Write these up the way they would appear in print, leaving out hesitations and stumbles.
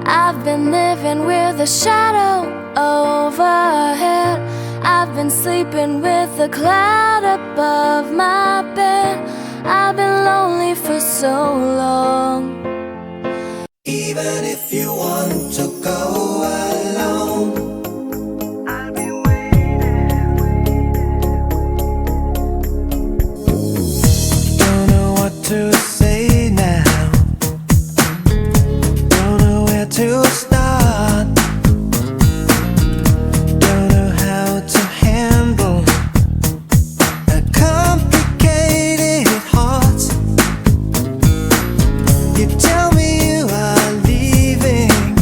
I've been living with a shadow overhead. I've been sleeping with a cloud above my bed. I've been lonely for so long. Even if you want to go alone, I'll be waiting. Don't know what to say now. Don't know where to start. Don't know how to handle a complicated heart. You tell me you are leaving,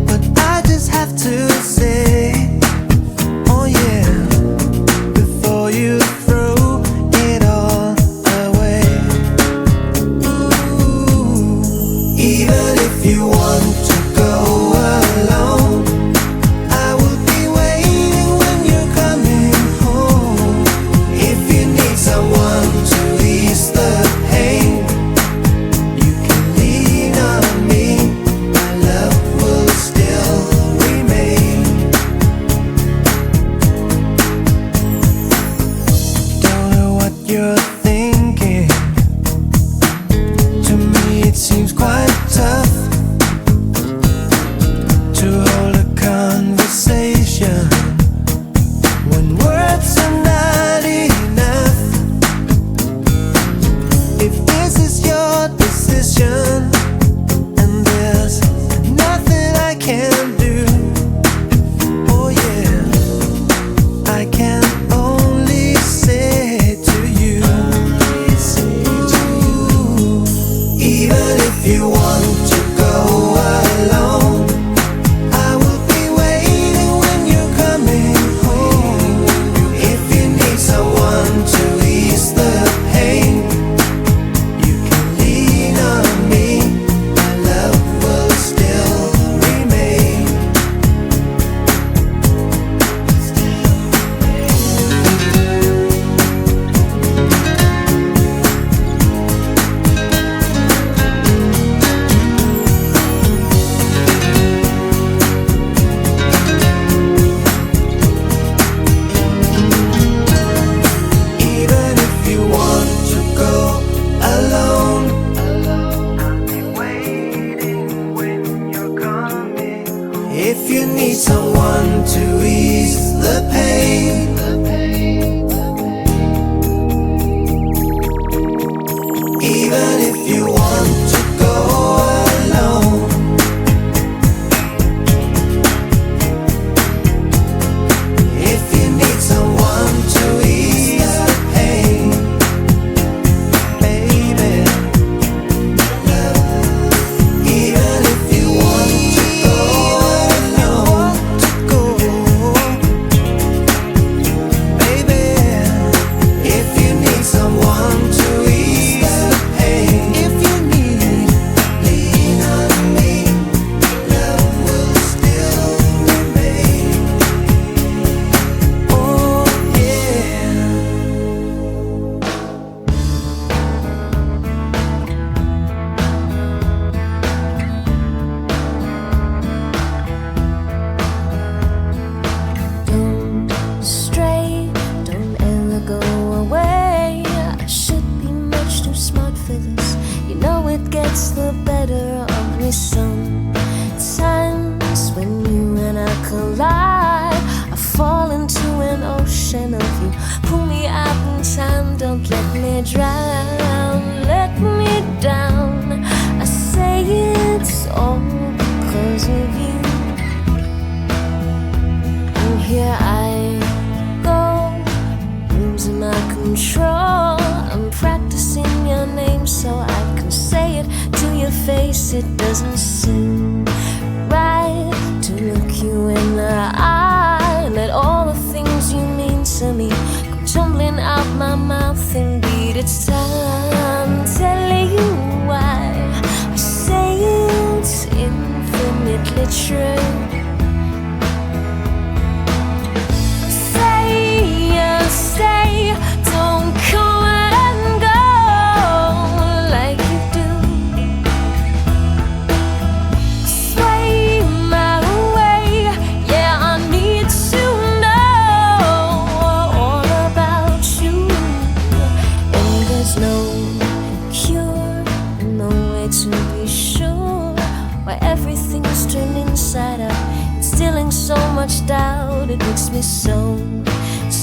but I just have to say, oh yeah, before you throw it all away. Ooh, even if you want to go alone, I will be waiting when you're coming home. If you need someone to ease the pain, you can lean on me. My love will still remain. Don't know what you're thinking. To me it seems quite tough to hold a conversation when words are not enough. If this is your decision and there's nothing I can do, oh yeah, I can only say to you, even if you want to go alone, I will be waiting when you're coming home. If you need someone to ease the pain, you can lean on me. My love will still remain. Even if you want to go alone, I'll be waiting when you're coming home. If you need someone to ease the pain, even if you want to go alone, if you need someone to ease the pain, baby, even if you want to go alone, baby, if you need someone to ease the pain, if you need, lean on me. Love will still remain. Oh yeah. Don't stray, don't ever go away. I should be much too smart for this. You know it gets the better of me sometimes. When you and I collide, I fall into an ocean of you. Pull me out in time, don't let me drown. Let me down. I say it's all because of you. And here I go, losing my control. I'm practicing your name so I can say it to your face. It doesn't seem right to look you in the eye and let all the things you mean to me come tumbling out my mouth. Indeed, it's time telling you why I say it's infinitely true. Stay, don't come and go like you do. so much doubt, it makes me so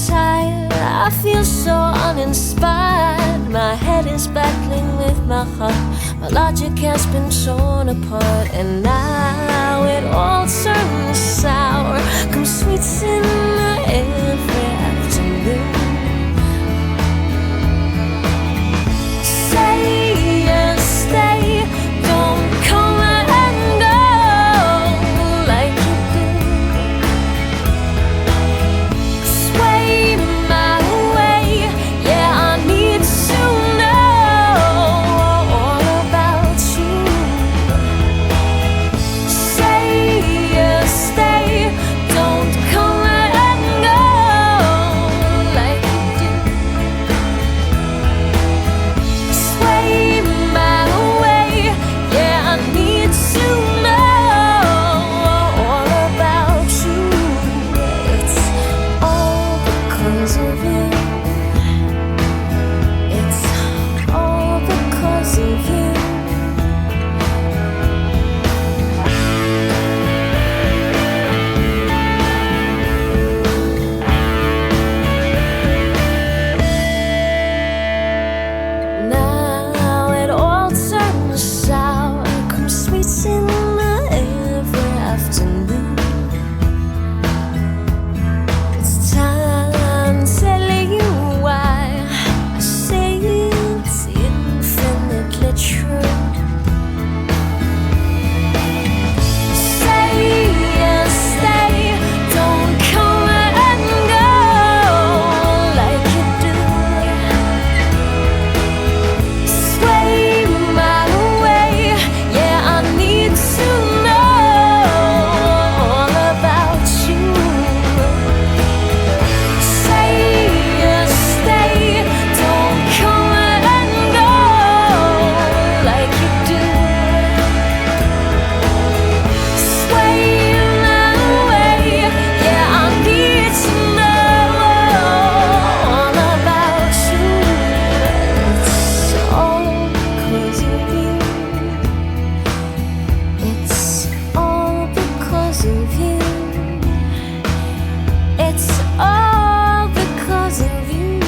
tired. I feel so uninspired. My head is battling with my heart. My logic has been torn apart, and now it all turns sour. Come sweets in every afternoon. Say and stay, don't come and go like you do. Sway my way, yeah, I need to know all about you. Say and stay, don't come and go like you do. Sway my way, yeah, I need to know all about you. It's all because of you. It's all because of you. Now it all turns sour. Come sweets in every afternoon. It's time telling you why I say it's infinitely true. Say and stay, don't come and go like you do. Sway my way, yeah, I need to know all about you. Say and stay, don't come and go like you do. Sway my way, yeah, I need to know all about you. It's all because of you. It's all because of you. It's all because of you.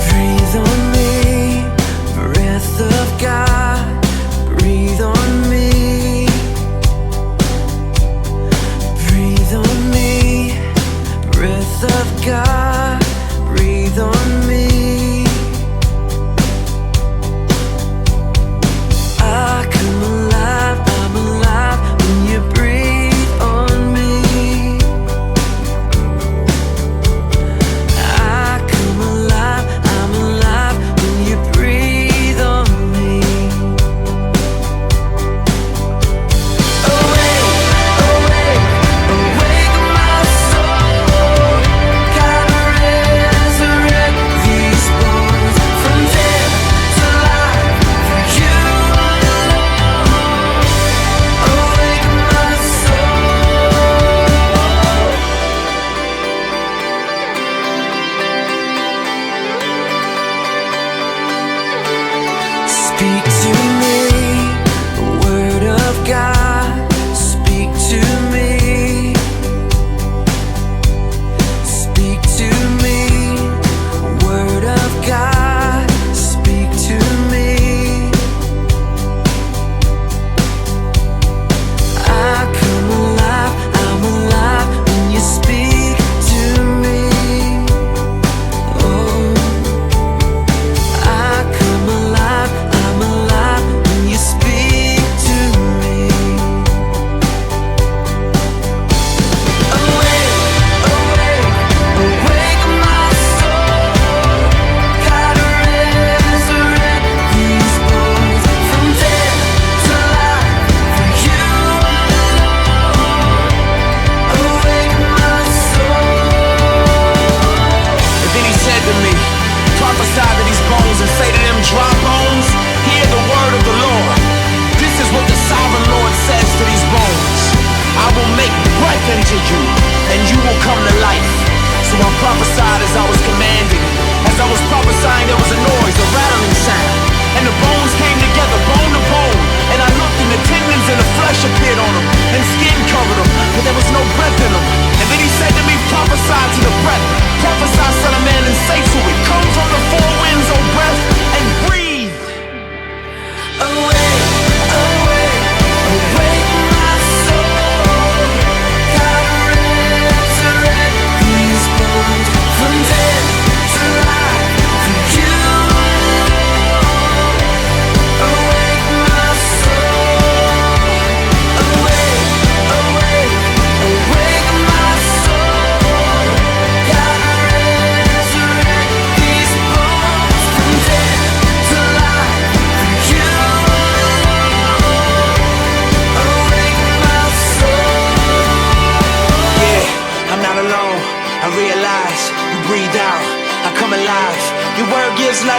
Breathe on me, breath of God. Breathe on me. Breathe on me, breath of God. Breathe on me. I come alive, I'm alive when you breathe on me. I come alive, I'm alive when you breathe on me. Awake, awake, awake my soul. Gotta resurrect these bones from death to life for you alone. Awake my soul. Speak to me, word of God. Speak to me. Speak to me, word of God. Speak to me. I come alive, I'm alive when you speak to me. Oh, I come alive, I'm alive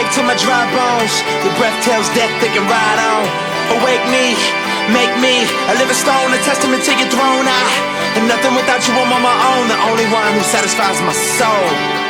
Awake to my dry bones. Your breath tells death they can ride on. Awake me, make me a living stone, a testament to your throne. And nothing without you, I'm on my own. The only one who satisfies my soul.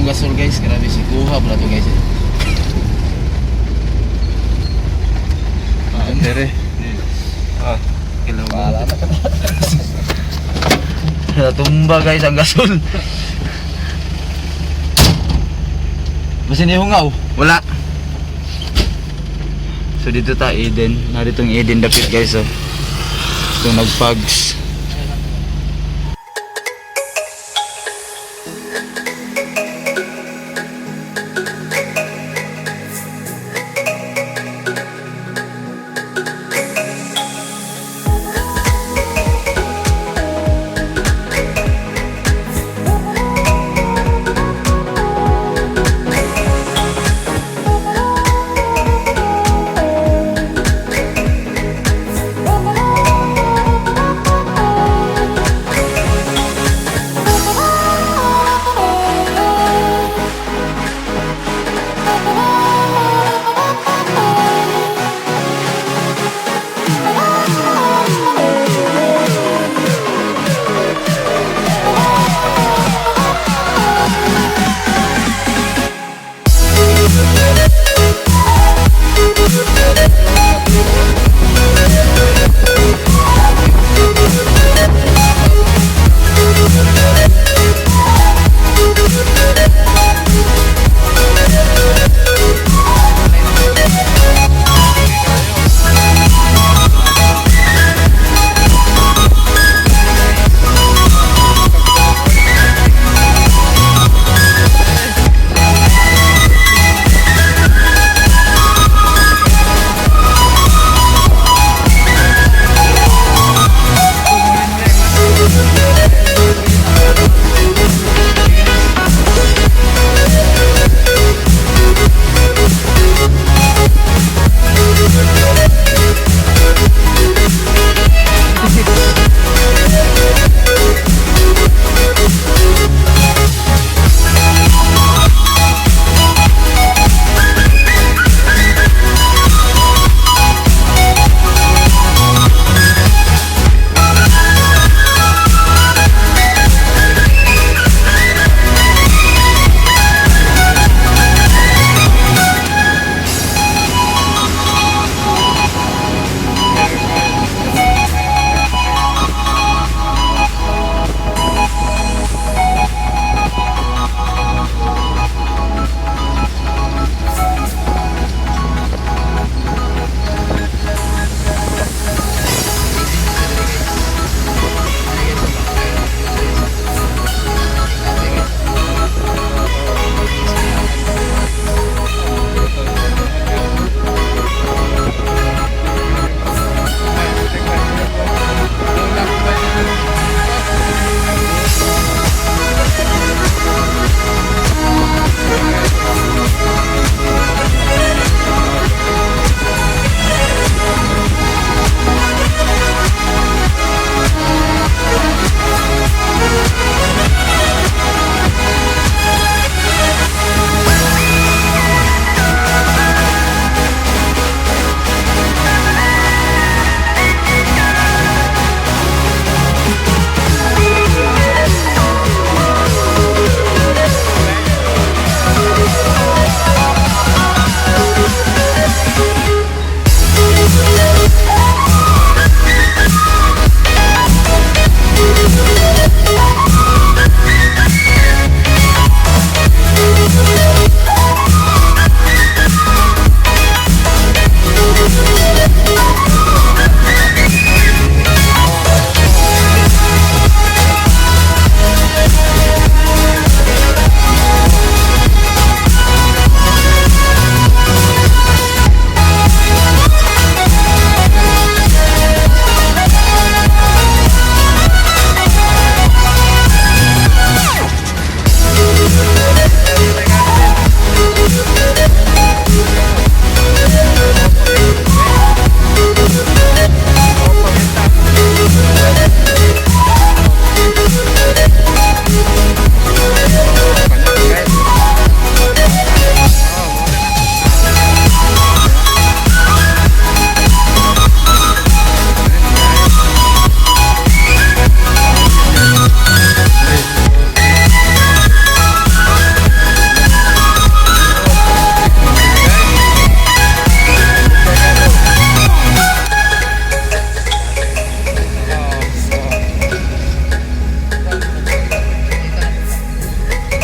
gasol guys, grabe si kuha pala to guys. Dere. Kailan mo? Natumba guys ang gasol. Masin ihungaw? Wala. So dito ta Eden, narito ang Eden dapit guys oh. Itong nagpags.